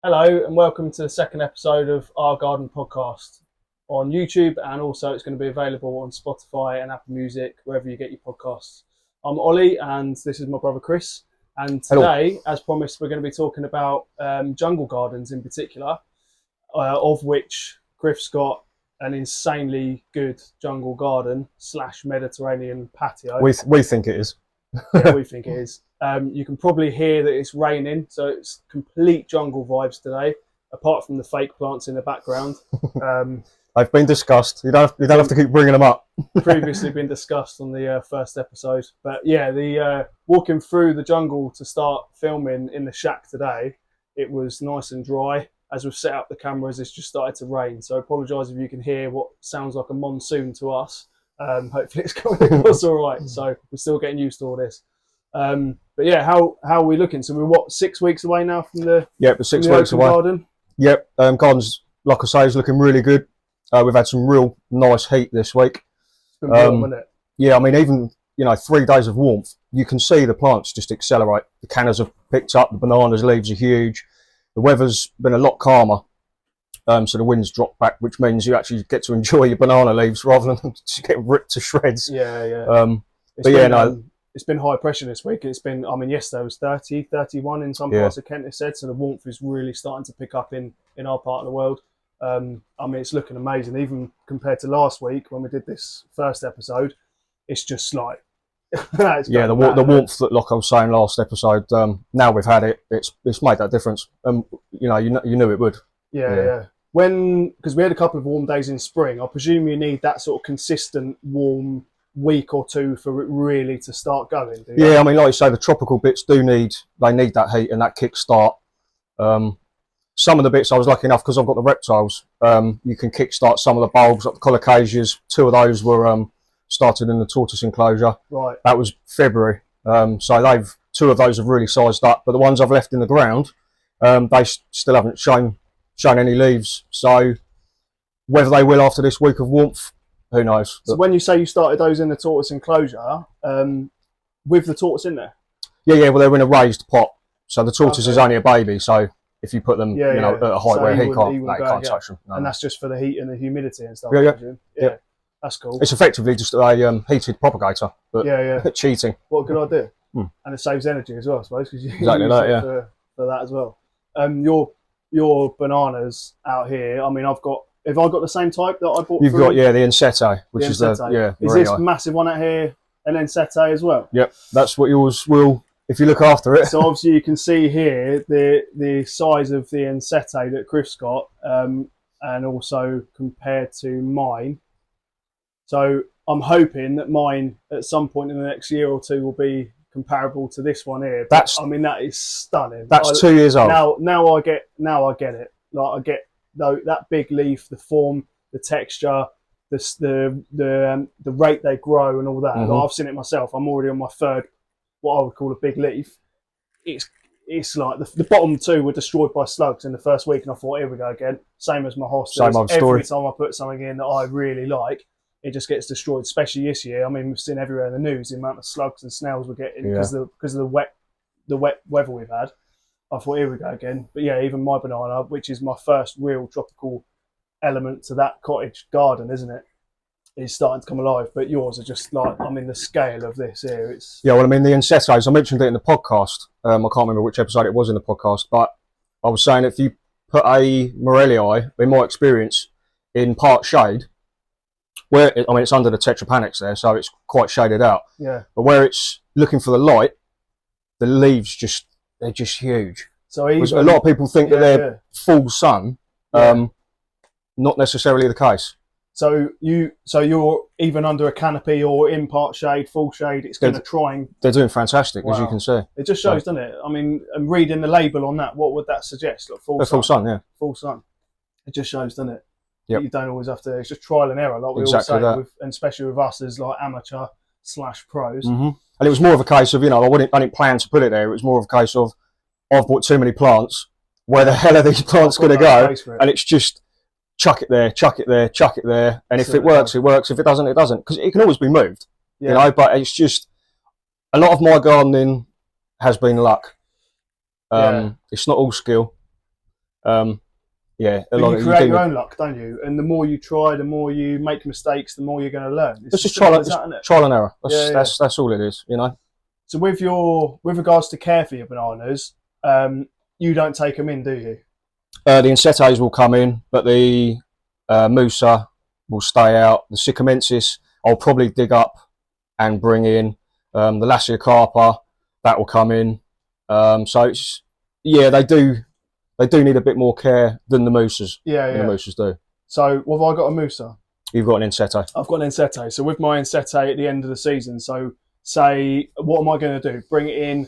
Hello and welcome to the second episode of Our Garden Podcast on YouTube, and also it's going to be available on Spotify and Apple Music, wherever you get your podcasts. I'm Ollie and this is my brother Chris, and today, Hello. As promised, we're going to be talking about jungle gardens in particular, of which Chris got an insanely good jungle garden / Mediterranean patio. We think it is. Yeah, we think it is. You can probably hear that it's raining, so it's complete jungle vibes today, apart from the fake plants in the background. They've been discussed. You don't have to keep bringing them up. Previously been discussed on the first episode. But yeah, the walking through the jungle to start filming in the shack today, it was nice and dry. As we've set up the cameras, it's just started to rain. So I apologise if you can hear what sounds like a monsoon to us. Hopefully it's coming across all right. So we're still getting used to all this. But yeah, how are we looking? So we're 6 weeks away now from the we're 6 weeks away. Garden. Yep, garden's, like I say, is looking really good. We've had some real nice heat this week. It's been warm, hasn't it? Yeah, I mean, even 3 days of warmth, you can see the plants just accelerate. The cannas have picked up. The bananas leaves are huge. The weather's been a lot calmer, so the wind's dropped back, which means you actually get to enjoy your banana leaves rather than just get ripped to shreds. Yeah. It's been high pressure this week. It's been, yesterday was 30, 31 in some parts of Kent, it said, so the warmth is really starting to pick up in our part of the world. It's looking amazing, even compared to last week when we did this first episode. It's just like... the warmth that, like I was saying last episode, now we've had it, it's made that difference. You knew it would. Yeah. Because we had a couple of warm days in spring, I presume you need that sort of consistent warm week or two for it really to start going, do you? Yeah, like you say, the tropical bits need that heat and that kick start. Some of the bits I was lucky enough, because I've got the reptiles, you can kick start some of the bulbs, like the colocasias. 2 of those were started in the tortoise enclosure. Right. That was February. So 2 of those have really sized up, but the ones I've left in the ground, they still haven't shown any leaves. So whether they will after this week of warmth, who knows? So when you say you started those in the tortoise enclosure, with the tortoise in there? Yeah. Well, they're in a raised pot, so the tortoise is only a baby. So if you put them, at a height where he can't touch them. No. And that's just for the heat and the humidity and stuff. Yeah. That's cool. It's effectively just a heated propagator, but cheating. What a good idea. And it saves energy as well, I suppose, because you exactly use that, it for that as well. Your bananas out here, have I got the same type that I bought? You've got, the Ensete, which is the... Is this massive one out here an Ensete as well? Yep, that's what yours will, if you look after it. So obviously you can see here the size of the Ensete that Chris got, and also compared to mine. So I'm hoping that mine at some point in the next year or two will be comparable to this one here. That is stunning. That's 2 years old. Now I get it. Like I get that big leaf, the form, the texture, the rate they grow and all that. Like, I've seen it myself. I'm already on my third, what I would call a big leaf. It's like the bottom 2 were destroyed by slugs in the first week, and I thought, here we go again. Same as my hostas. Same old story. Every time I put something in that I really like, it just gets destroyed. Especially this year. We've seen everywhere in the news the amount of slugs and snails we're getting because of the wet weather we've had. I thought, here we go again. But yeah, even my banana, which is my first real tropical element to that cottage garden, isn't it? Is starting to come alive. But yours are just like, the scale of this here. It's the Ensetes, I mentioned it in the podcast. I can't remember which episode it was in the podcast, but I was saying if you put a Morellii, in my experience, in part shade, where it's under the tetrapanax there, so it's quite shaded out. Yeah. But where it's looking for the light, the leaves they're just huge. So a lot of people think that they're full sun, not necessarily the case. So you're even under a canopy or in part shade, full shade, it's going to try and... They're doing fantastic, as you can see. It just shows, doesn't it? And reading the label on that, what would that suggest? Like full sun, yeah. Full sun. It just shows, doesn't it? Yep. You don't always have to... It's just trial and error, like we always say, and especially with us as like amateur / pros. And it was more of a case of, I didn't plan to put it there. It was more of a case of, I've bought too many plants. Where the hell are these plants going to go? And it's just... chuck it there, chuck it there, chuck it there, and if it works, it works. If it doesn't, it doesn't, because it can always be moved, But it's just a lot of my gardening has been luck. It's not all skill. Yeah, but you create your own luck, don't you? And the more you try, the more you make mistakes, the more you're going to learn. It's just trial and error. That's all it is, you know. So with regards to care for your bananas, you don't take them in, do you? The Insettes will come in, but the Musa will stay out. The Sycamensis I'll probably dig up and bring in. The Lasiocarpa, that will come in. So it's, yeah, they do need a bit more care than the Musas. Yeah. The Musas do. So what have I got a Musa? You've got an Insette. I've got an Insette. So with my Insette at the end of the season, so say, what am I going to do? Bring it in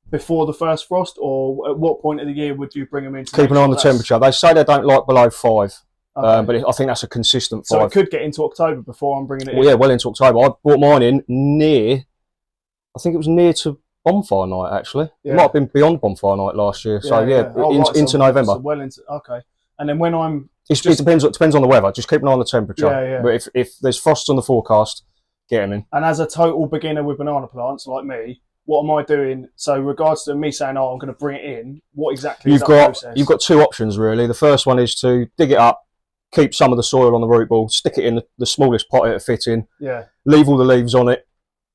before the first frost, or at what point of the year would you bring them in? Keep an eye on the temperature. They say they don't like below 5, but I think that's a consistent 5. So it could get into October before I'm bringing it in? Well, yeah, well into October. I brought mine in near, I think it was near to Bonfire Night, actually. Yeah. It might have been beyond Bonfire Night last year. So, into November. So well into, okay. And then when I'm... It depends on the weather. Just keep an eye on the temperature. Yeah. But if there's frost on the forecast, get them in. And as a total beginner with banana plants, like me, what am I doing? So regards to me saying, I'm going to bring it in, what exactly is that process? You've got 2 options, really. The first one is to dig it up, keep some of the soil on the root ball, stick it in the smallest pot it'll fit in, leave all the leaves on it,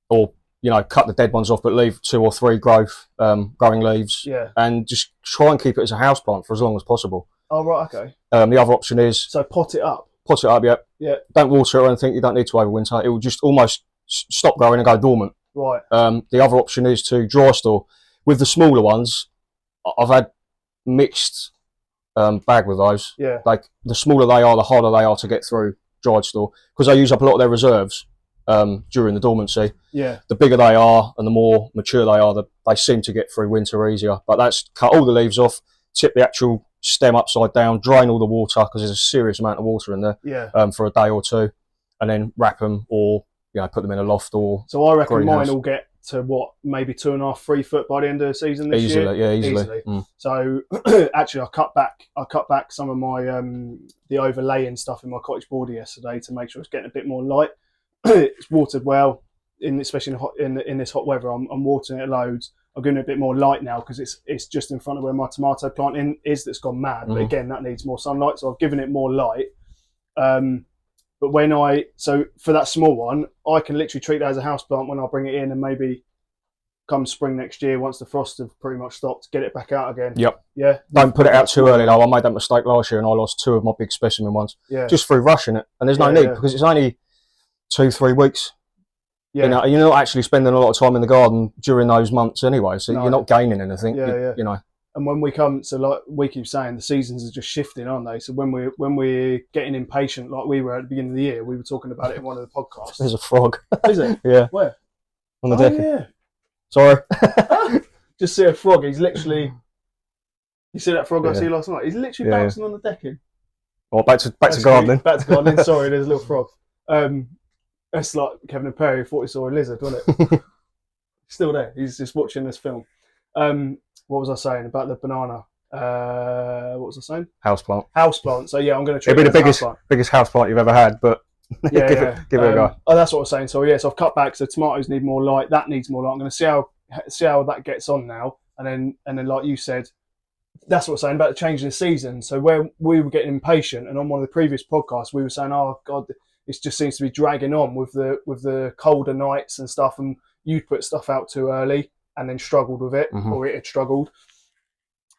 or, you know, cut the dead ones off, but leave 2 or 3 growing leaves, and just try and keep it as a house plant for as long as possible. Oh, right, okay. The other option is... So pot it up? Pot it up, yeah. Don't water it or anything. You don't need to overwinter. It will just almost stop growing and go dormant. Right. The other option is to dry store. With the smaller ones, I've had mixed bag with those. Yeah. Like, the smaller they are, the harder they are to get through dried store, because they use up a lot of their reserves during the dormancy. Yeah. The bigger they are and the more mature they are, they seem to get through winter easier. But that's cut all the leaves off, tip the actual stem upside down, drain all the water, because there's a serious amount of water in there. Yeah. For a day or 2, and then wrap them, or put them in a loft or. So I reckon mine will get to what, maybe 2.5, 3 foot by the end of the season this year. Easily. So actually, I cut back some of my the overlaying stuff in my cottage border yesterday to make sure it's getting a bit more light. It's watered well, especially in this hot weather. I'm watering it loads. I'm giving it a bit more light now because it's just in front of where my tomato plant is that's gone mad. But again, that needs more sunlight, so I've given it more light. But so for that small one, I can literally treat that as a house plant when I bring it in, and maybe come spring next year, once the frosts have pretty much stopped, get it back out again. Yep. Yeah. Don't put it out too early though. I made that mistake last year and I lost 2 of my big specimen ones. Yeah. Just through rushing it, and there's no need because it's only 2-3 weeks. Yeah. You know, you're not actually spending a lot of time in the garden during those months anyway, so you're not gaining anything. You know. And when we come, so like we keep saying, the seasons are just shifting, aren't they? So when we're getting impatient, like we were at the beginning of the year, we were talking about it in one of the podcasts. There's a frog. Is it? Yeah. Where? On the deck. Yeah. Sorry. Just see a frog. He's literally. You see that frog I see last night? He's literally bouncing on the decking. Well, back to gardening. Back to gardening. Sorry, there's a little frog. That's like Kevin and Perry thought he saw a lizard, wasn't it? Still there. He's just watching this film. What was I saying about the banana? What was I saying? Houseplant. So yeah, I'm going to treat it. It'll be the biggest houseplant you've ever had, but give it a go. Oh, that's what I was saying. So yeah, so I've cut back. So tomatoes need more light. That needs more light. I'm going to see how that gets on now, and then like you said, that's what I was saying about the change in the season. So where we were getting impatient, and on one of the previous podcasts, we were saying, oh God, it just seems to be dragging on with the colder nights and stuff, and you'd put stuff out too early and then struggled with it, or it had struggled.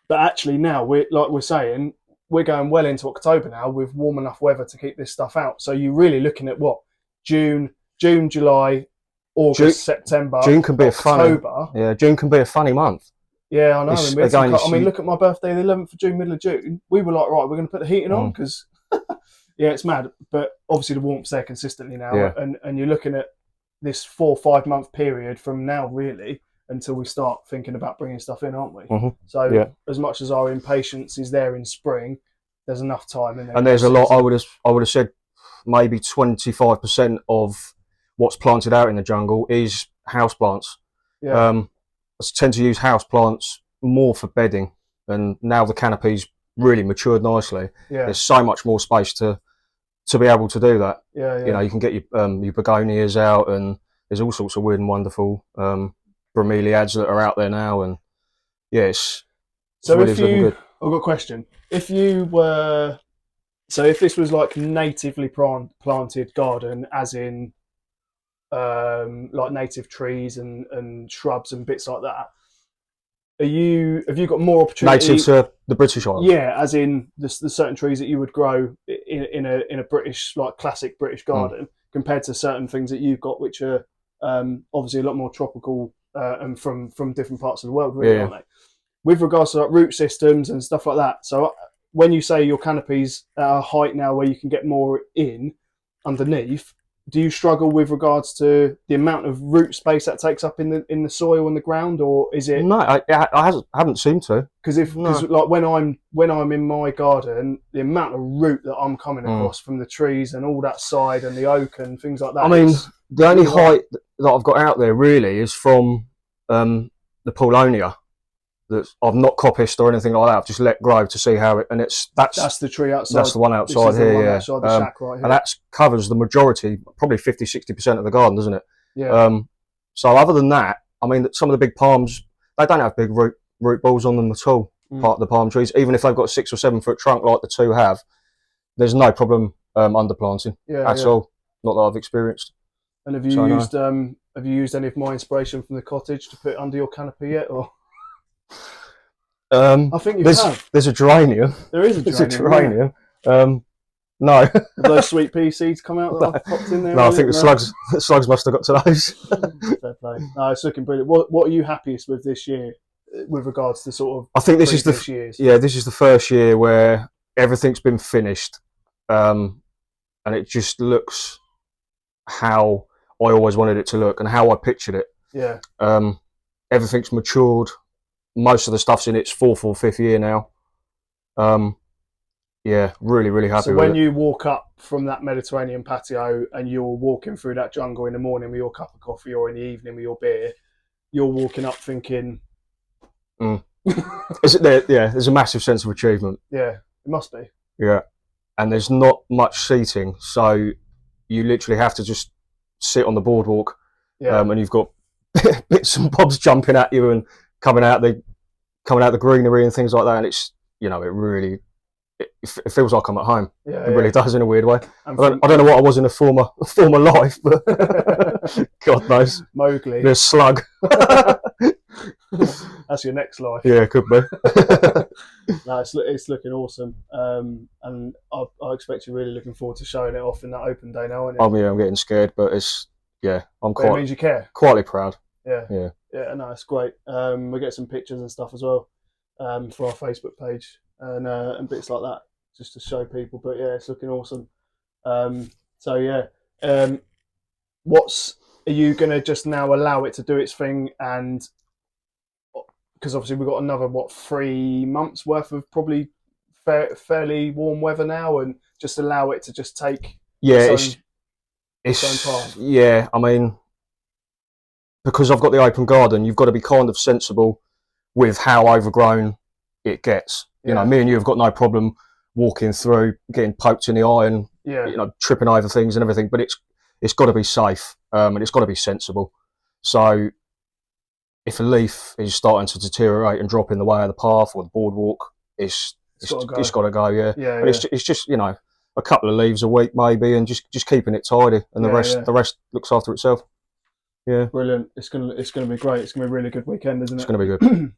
But actually now, we're saying, we're going well into October now with warm enough weather to keep this stuff out. So you're really looking at what? June, July, August, September, June can be October. June can be a funny month. Yeah, I know. I mean, look at my birthday, the 11th of June, middle of June. We were like, right, we're going to put the heating on because, yeah, it's mad. But obviously the warmth's there consistently now. And you're looking at this 4 or 5 month period from now, really, until we start thinking about bringing stuff in, aren't we? So as much as our impatience is there in spring, there's enough time in there. And there's a lot. I would have said maybe 25% of what's planted out in the jungle is houseplants. Yeah. I tend to use houseplants more for bedding, and now the canopy's really matured nicely. Yeah. There's so much more space to be able to do that. Yeah. You know, you can get your begonias out, and there's all sorts of weird and wonderful bromeliads that are out there now, and it's so really looking good. I've got a question. If you were, so if this was like natively planted garden, as in like native trees and shrubs and bits like that, have you got more opportunity? Native to the British Isles. Yeah, as in the certain trees that you would grow in a British, like classic British garden, compared to certain things that you've got, which are obviously a lot more tropical and from different parts of the world, really, aren't they? With regards to like root systems and stuff like that. So when you say your canopy's at a height now where you can get more in underneath, do you struggle with regards to the amount of root space that takes up in the soil and the ground, or is it? No, I haven't seemed to. Because like when I'm in my garden, the amount of root that I'm coming across from the trees and all that side and the oak and things like that. I mean, the only height that I've got out there really is from the Paulonia. That I've not coppiced or anything like that. I've just let grow to see how it, and that's the tree outside. That's the one outside here, yeah. Outside the shack right here. And that covers the majority, probably 50-60% of the garden, doesn't it? Yeah. So other than that, I mean, some of the big palms, they don't have big root balls on them at all. Part of the palm trees, even if they've got a 6 or 7 foot trunk like the two have, there's no problem underplanting at all. Not that I've experienced. And have you used any of my inspiration from the cottage to put under your canopy yet, or? I think there's a geranium. There is a geranium. There's a geranium. No. Have those sweet pea seeds come out that I've popped in there? No, I think the slugs must have got to those. Fair play. No, it's looking brilliant. What are you happiest with this year, with regards to sort of? I think this is the first year where everything's been finished, and it just looks how I always wanted it to look and how I pictured it. Yeah. Everything's matured. Most of the stuff's in its 4th or 5th year now. Yeah, really, really happy with it. So when you walk up from that Mediterranean patio and you're walking through that jungle in the morning with your cup of coffee or in the evening with your beer, you're walking up thinking... Is it there? Yeah, there's a massive sense of achievement. Yeah, it must be. Yeah, and there's not much seating, so you literally have to just sit on the boardwalk, and you've got bits and bobs jumping at you and coming out the greenery and things like that, and it's, you know, it really it feels like I'm at home. Yeah, it really does in a weird way. I don't know what I was in a former life, but God knows. Mowgli. There's slug. That's your next life. Yeah, it could be. No, it's looking awesome, and I expect you're really looking forward to showing it off in that open day now, aren't you? Oh yeah, I'm getting scared, but it means you care. Quietly proud. Yeah. No, it's great. We get some pictures and stuff as well for our Facebook page and bits like that, just to show people. But yeah, it's looking awesome. So yeah, are you gonna just now allow it to do its thing, and because obviously we've got another 3 months worth of probably fairly warm weather now, and just allow it to just take its own path. Yeah, I mean, because I've got the open garden, you've got to be kind of sensible with how overgrown it gets. You know, me and you have got no problem walking through, getting poked in the eye and you know, tripping over things and everything, but it's got to be safe, and it's got to be sensible. So if a leaf is starting to deteriorate and drop in the way of the path or the boardwalk, it's got to go. Yeah. But it's just, you know, a couple of leaves a week maybe, and just keeping it tidy, and the rest looks after itself. Yeah. Brilliant. It's gonna be great. It's gonna be a really good weekend, isn't it? It's gonna be good.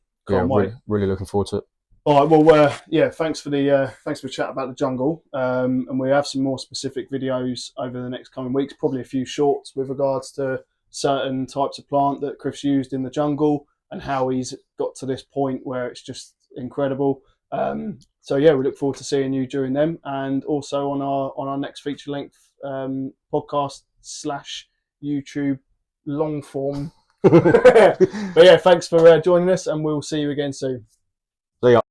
Really looking forward to it. All right. Well, thanks for the chat about the jungle. And we have some more specific videos over the next coming weeks. Probably a few shorts with regards to certain types of plant that Chris used in the jungle and how he's got to this point where it's just incredible. So yeah, we look forward to seeing you during them, and also on our next feature length podcast / YouTube long form. But yeah, thanks for joining us, and we'll see you again soon. See ya.